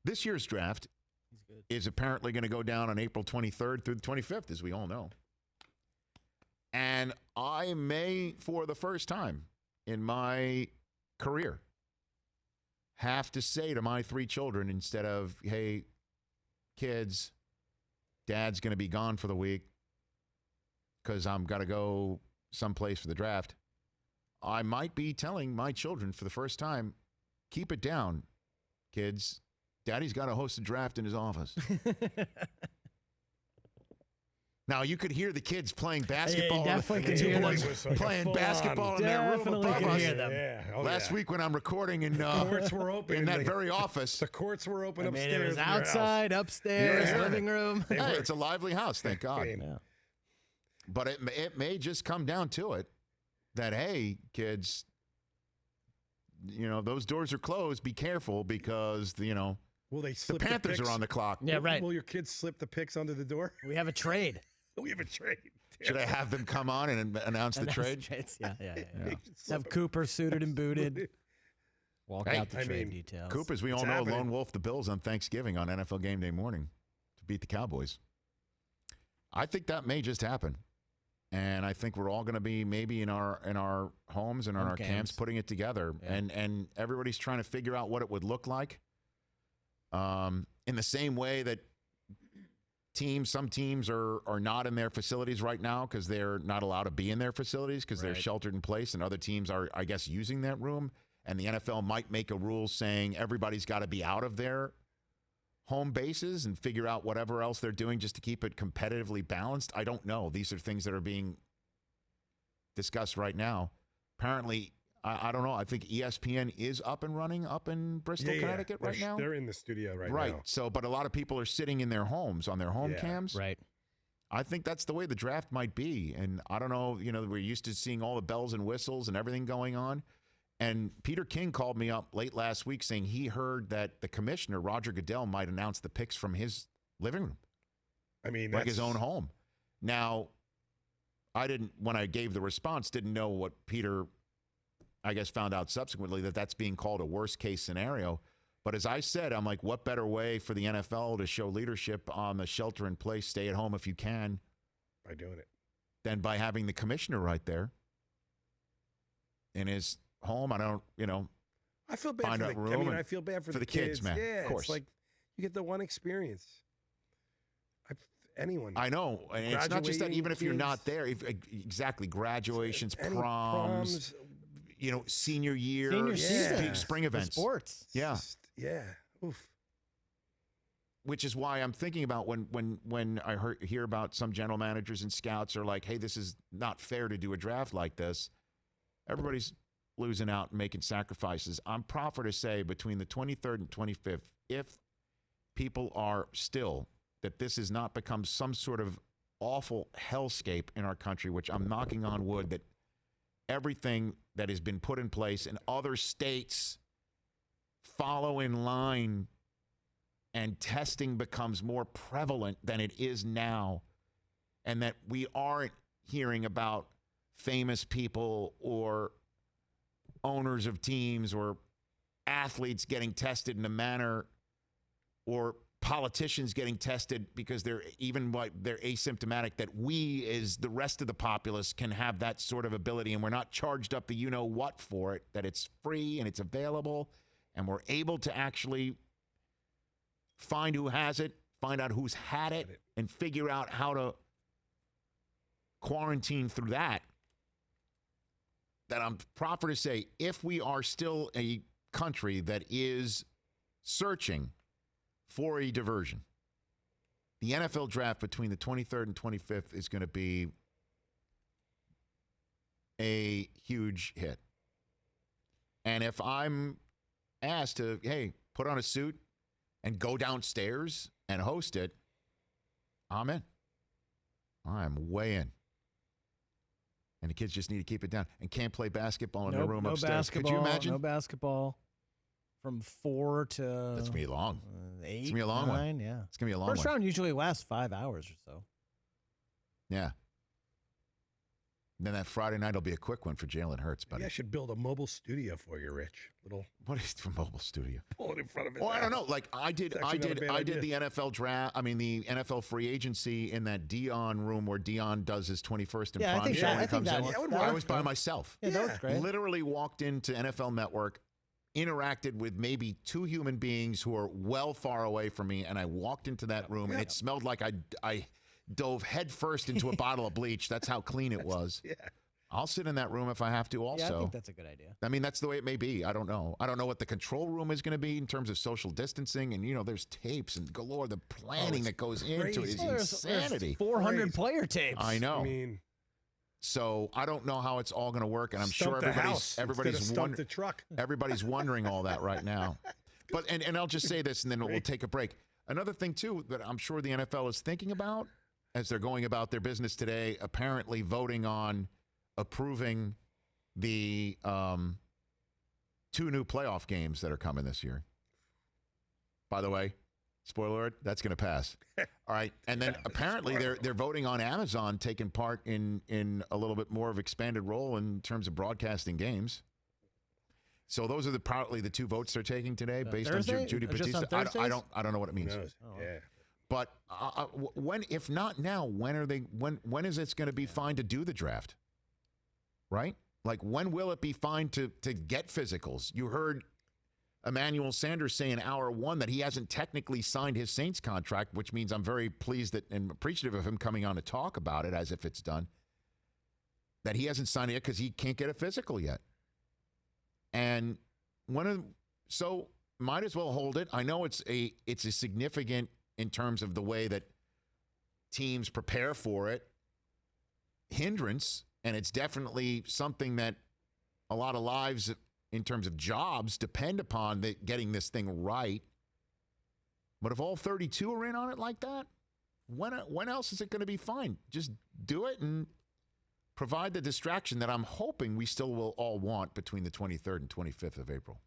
This year's draft is apparently going to go down on April 23rd through the 25th, as we all know. And I may, for the first time in my career, have to say to my 3 children, instead of, hey, kids, Dad's going to be gone for the week because I'm got to go someplace for the draft, I might be telling my children for the first time, keep it down, kids. Daddy's got to host a draft in his office. Now, you could hear the kids playing basketball. Yeah, definitely could hear them. Playing basketball in their room above Definitely us. hear them. Yeah. Oh, Last week when I'm recording in, courts were open in that very office. The courts were open upstairs. It was in your house. outside, upstairs, Yeah. living room. Hey, it's a lively house, thank God. Yeah. But it may just come down to it that, hey, kids, those doors are closed. Be careful because, Will they the slip Panthers picks? are on the clock. Yeah, right. Will your kids slip the picks under the door? We have a trade. We have a trade. Should I have them come on and announce the trade? Trades. Yeah. Have Cooper suited and booted. Walk Hey, out the I trade mean, details. Coop, as we all It's know, happening. lone wolf the Bills on Thanksgiving on NFL game day morning to beat the Cowboys. I think that may just happen. And I think we're all going to be maybe in our homes and in our camps putting it together. Yeah. And everybody's trying to figure out what it would look like. In the same way that some teams are not in their facilities right now because they're not allowed to be in their facilities because they're sheltered in place, and other teams are, I guess, using that room. And the NFL might make a rule saying everybody's got to be out of their home bases and figure out whatever else they're doing just to keep it competitively balanced. I don't know. These are things that are being discussed right now. Apparently, I don't know. I think ESPN is up and running up in Bristol, Connecticut right now. They're in the studio right now. Right. So, but a lot of people are sitting in their homes on their home cams. Right. I think that's the way the draft might be. And I don't know, we're used to seeing all the bells and whistles and everything going on. And Peter King called me up late last week saying he heard that the commissioner, Roger Goodell, might announce the picks from his living room. I mean, like his own home. Now, when I gave the response, didn't know what Peter, I guess, found out subsequently that that's being called a worst case scenario. But as I said, I'm like, what better way for the NFL to show leadership on the shelter in place, stay at home if you can, by doing it, than by having the commissioner right there in his home. I don't, I feel bad for the, I mean, I feel bad for the kids, man. Yeah, of course. It's like you get the one experience. Anyone. I know. And it's not just that, even if you're not there, exactly, graduations, proms, senior year, Senior season. spring events. Sports. Yeah. Yeah. Oof. Which is why I'm thinking about when I hear about some general managers and scouts are like, hey, this is not fair to do a draft like this. Everybody's losing out and making sacrifices. I'm proper to say between the 23rd and 25th, if people are still, that this has not become some sort of awful hellscape in our country, which I'm knocking on wood that everything that has been put in place in other states follow in line and testing becomes more prevalent than it is now, and that we aren't hearing about famous people or owners of teams or athletes getting tested in a manner, or politicians getting tested because they're asymptomatic, that we as the rest of the populace can have that sort of ability, and we're not charged up the you-know-what for it, that it's free and it's available, and we're able to actually find who has it, find out who's had it, and figure out how to quarantine through that. That I'm proper to say, if we are still a country that is searching for a diversion, the NFL draft between the 23rd and 25th is going to be a huge hit. And if I'm asked to, hey, put on a suit and go downstairs and host it, I'm in. I'm way in. And the kids just need to keep it down and can't play basketball in their room upstairs. Could you imagine? No basketball from 4 to That's going to be long. 8, it's going to be a long 9, one. yeah. It's going to be a long First one. round usually lasts 5 hours or so. Yeah. Then that Friday night will be a quick one for Jalen Hurts, buddy. Yeah, I should build a mobile studio for you, Rich. What is the mobile studio? Pull it in front of it. Well, I don't know. Like I did the NFL draft. I mean, the NFL free agency in that Dion room where Dion does his 21st and prime show when he comes in. I was by myself. Yeah, that was great. Literally walked into NFL Network, interacted with maybe 2 human beings who are well far away from me, and I walked into that room, and it smelled like I dove headfirst into a bottle of bleach. That's how clean it was. Yeah. I'll sit in that room if I have to also. Yeah, I think that's a good idea. I mean, that's the way it may be. I don't know. I don't know what the control room is going to be in terms of social distancing. And, there's tapes and galore. The planning that goes into it is insanity. There's 400 player tapes. I know. I mean, so I don't know how it's all going to work. And I'm sure everybody's wondering all that right now. But and I'll just say this, and then we'll take a break. Another thing, too, that I'm sure the NFL is thinking about as they're going about their business today, apparently voting on approving the 2 new playoff games that are coming this year. By the way, spoiler alert, that's going to pass. All right. And then apparently they're voting on Amazon taking part in a little bit more of expanded role in terms of broadcasting games. So those are probably the 2 votes they're taking today based Thursday? on Judy Just Batista. on I don't know what it means. Yeah. But when, if not now, when is it going to be fine to do the draft? Right? Like, when will it be fine to get physicals? You heard Emmanuel Sanders say in hour 1 that he hasn't technically signed his Saints contract, which means I'm very pleased and appreciative of him coming on to talk about it as if it's done. That he hasn't signed it yet because he can't get a physical yet. And so might as well hold it. I know it's a significant in terms of the way that teams prepare for it hindrance. And it's definitely something that a lot of lives in terms of jobs depend upon getting this thing right. But if all 32 are in on it like that, when else is it going to be fine? Just do it and provide the distraction that I'm hoping we still will all want between the 23rd and 25th of April.